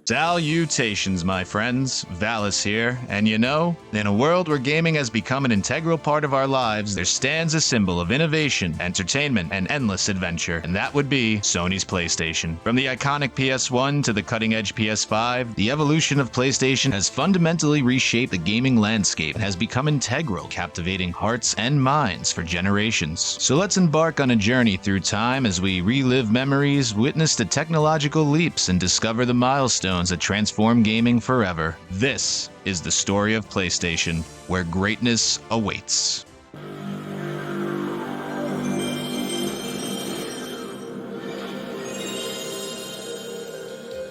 Salutations, my friends. Valis here, and you know, in a world where gaming has become an integral part of our lives, there stands a symbol of innovation, entertainment, and endless adventure, and that would be Sony's PlayStation. From the iconic PS1 to the cutting-edge PS5, the evolution of PlayStation has fundamentally reshaped the gaming landscape and has become integral, captivating hearts and minds for generations. So let's embark on a journey through time as we relive memories, witness the technological leaps, and discover the milestones that transform gaming forever. This is the story of PlayStation, where greatness awaits.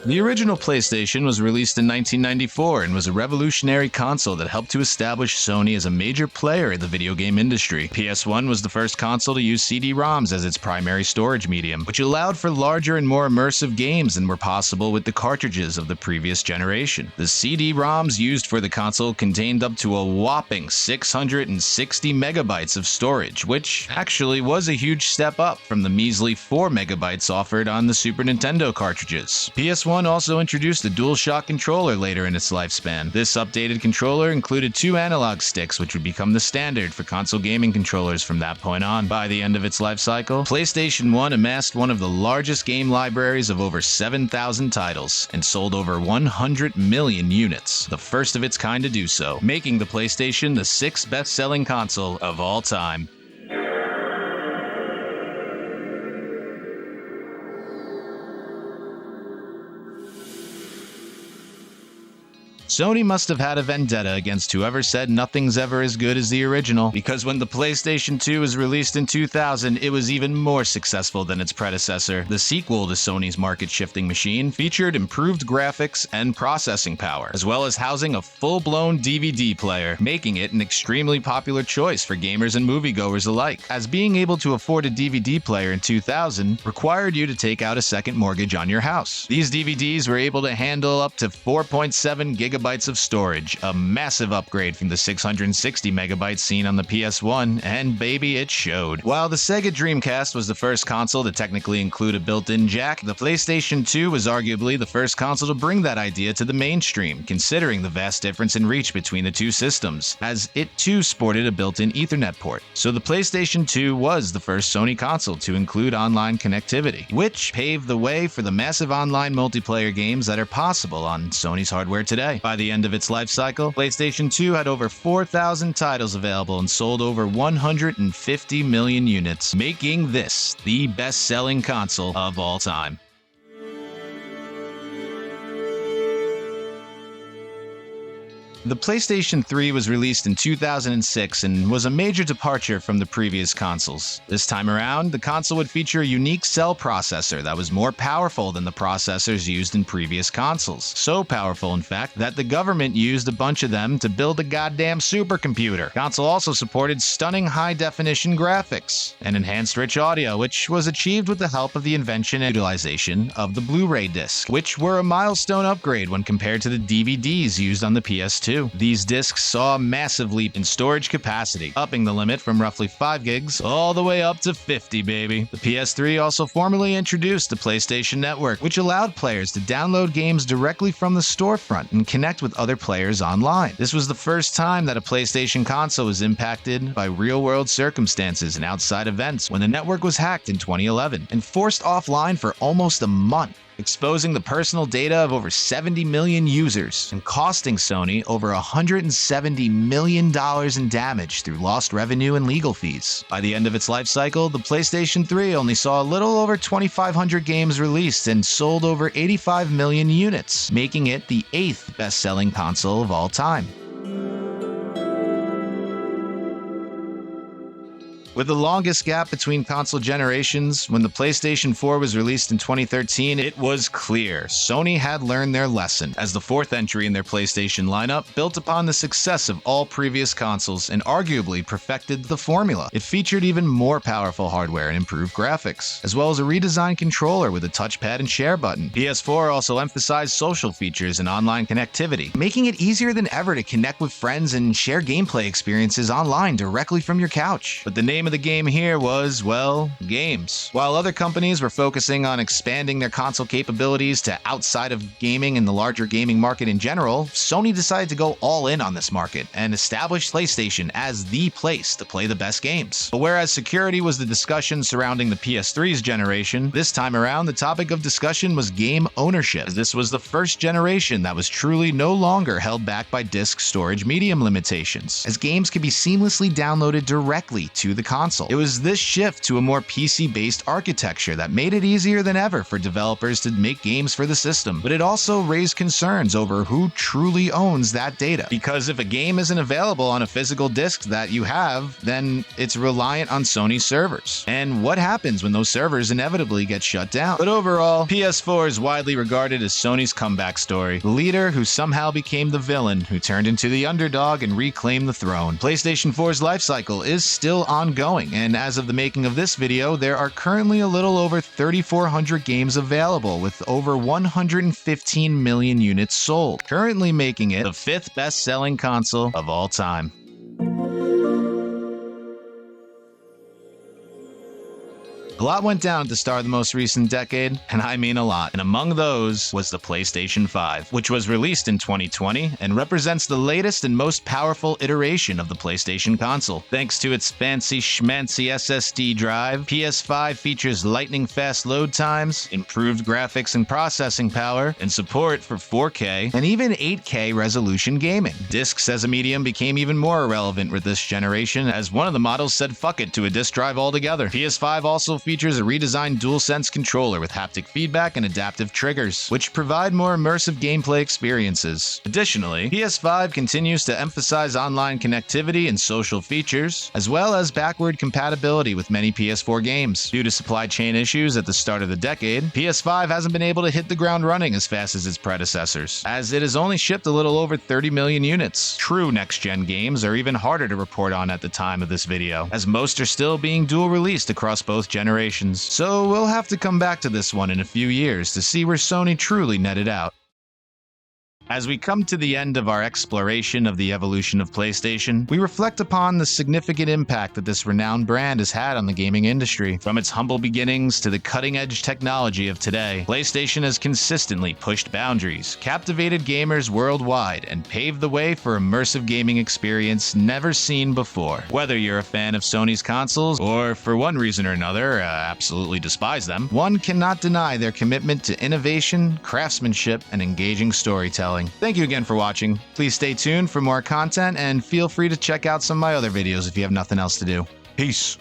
The original PlayStation was released in 1994 and was a revolutionary console that helped to establish Sony as a major player in the video game industry. PS1 was the first console to use CD-ROMs as its primary storage medium, which allowed for larger and more immersive games than were possible with the cartridges of the previous generation. The CD-ROMs used for the console contained up to a whopping 660 megabytes of storage, which actually was a huge step up from the measly 4 megabytes offered on the Super Nintendo cartridges. PS1 also introduced the DualShock controller later in its lifespan. This updated controller included 2 analog sticks, which would become the standard for console gaming controllers from that point on. By the end of its life cycle, PlayStation 1 amassed one of the largest game libraries of over 7,000 titles and sold over 100 million units, the first of its kind to do so, making the PlayStation the 6th best-selling console of all time. Sony must have had a vendetta against whoever said nothing's ever as good as the original, because when the PlayStation 2 was released in 2000, it was even more successful than its predecessor. The sequel to Sony's market-shifting machine featured improved graphics and processing power, as well as housing a full-blown DVD player, making it an extremely popular choice for gamers and moviegoers alike, as being able to afford a DVD player in 2000 required you to take out a second mortgage on your house. These DVDs were able to handle up to 4.7 gigabytes of storage, a massive upgrade from the 660 megabytes seen on the PS1, and baby, it showed. While the Sega Dreamcast was the first console to technically include a built-in jack, the PlayStation 2 was arguably the first console to bring that idea to the mainstream, considering the vast difference in reach between the two systems, as it too sported a built-in Ethernet port. So the PlayStation 2 was the first Sony console to include online connectivity, which paved the way for the massive online multiplayer games that are possible on Sony's hardware today. By the end of its life cycle, PlayStation 2 had over 4,000 titles available and sold over 150 million units, making this the best-selling console of all time. The PlayStation 3 was released in 2006 and was a major departure from the previous consoles. This time around, the console would feature a unique cell processor that was more powerful than the processors used in previous consoles. So powerful, in fact, that the government used a bunch of them to build a goddamn supercomputer. The console also supported stunning high-definition graphics and enhanced rich audio, which was achieved with the help of the invention and utilization of the Blu-ray disc, which were a milestone upgrade when compared to the DVDs used on the PS2. These discs saw a massive leap in storage capacity, upping the limit from roughly 5 gigs all the way up to 50, baby. The PS3 also formally introduced the PlayStation Network, which allowed players to download games directly from the storefront and connect with other players online. This was the first time that a PlayStation console was impacted by real-world circumstances and outside events when the network was hacked in 2011 and forced offline for almost a month, exposing the personal data of over 70 million users and costing Sony over $170 million in damage through lost revenue and legal fees. By the end of its life cycle, the PlayStation 3 only saw a little over 2,500 games released and sold over 85 million units, making it the 8th best-selling console of all time. With the longest gap between console generations, when the PlayStation 4 was released in 2013, it was clear Sony had learned their lesson, as the 4th entry in their PlayStation lineup built upon the success of all previous consoles and arguably perfected the formula. It featured even more powerful hardware and improved graphics, as well as a redesigned controller with a touchpad and share button. PS4 also emphasized social features and online connectivity, making it easier than ever to connect with friends and share gameplay experiences online directly from your couch. But the name name of the game here was, well, games. While other companies were focusing on expanding their console capabilities to outside of gaming and the larger gaming market in general, Sony decided to go all in on this market and established PlayStation as the place to play the best games. But whereas security was the discussion surrounding the PS3's generation, this time around the topic of discussion was game ownership, as this was the first generation that was truly no longer held back by disk storage medium limitations, as games could be seamlessly downloaded directly to the console. It was this shift to a more PC-based architecture that made it easier than ever for developers to make games for the system, but it also raised concerns over who truly owns that data. Because if a game isn't available on a physical disc that you have, then it's reliant on Sony's servers. And what happens when those servers inevitably get shut down? But overall, PS4 is widely regarded as Sony's comeback story, the leader who somehow became the villain who turned into the underdog and reclaimed the throne. PlayStation 4's lifecycle is still ongoing, and as of the making of this video, there are currently a little over 3,400 games available with over 115 million units sold, currently making it the 5th best-selling console of all time. A lot went down at the start of the most recent decade, and I mean a lot. And among those was the PlayStation 5, which was released in 2020 and represents the latest and most powerful iteration of the PlayStation console. Thanks to its fancy schmancy SSD drive, PS5 features lightning-fast load times, improved graphics and processing power, and support for 4K and even 8K resolution gaming. Discs as a medium became even more irrelevant with this generation, as one of the models said fuck it to a disc drive altogether. PS5 also features a redesigned DualSense controller with haptic feedback and adaptive triggers, which provide more immersive gameplay experiences. Additionally, PS5 continues to emphasize online connectivity and social features, as well as backward compatibility with many PS4 games. Due to supply chain issues at the start of the decade, PS5 hasn't been able to hit the ground running as fast as its predecessors, as it has only shipped a little over 30 million units. True next-gen games are even harder to report on at the time of this video, as most are still being dual-released across both generations. So we'll have to come back to this one in a few years to see where Sony truly netted out. As we come to the end of our exploration of the evolution of PlayStation, we reflect upon the significant impact that this renowned brand has had on the gaming industry. From its humble beginnings to the cutting-edge technology of today, PlayStation has consistently pushed boundaries, captivated gamers worldwide, and paved the way for immersive gaming experience never seen before. Whether you're a fan of Sony's consoles, or for one reason or another, absolutely despise them, one cannot deny their commitment to innovation, craftsmanship, and engaging storytelling. Thank you again for watching. Please stay tuned for more content and feel free to check out some of my other videos if you have nothing else to do. Peace.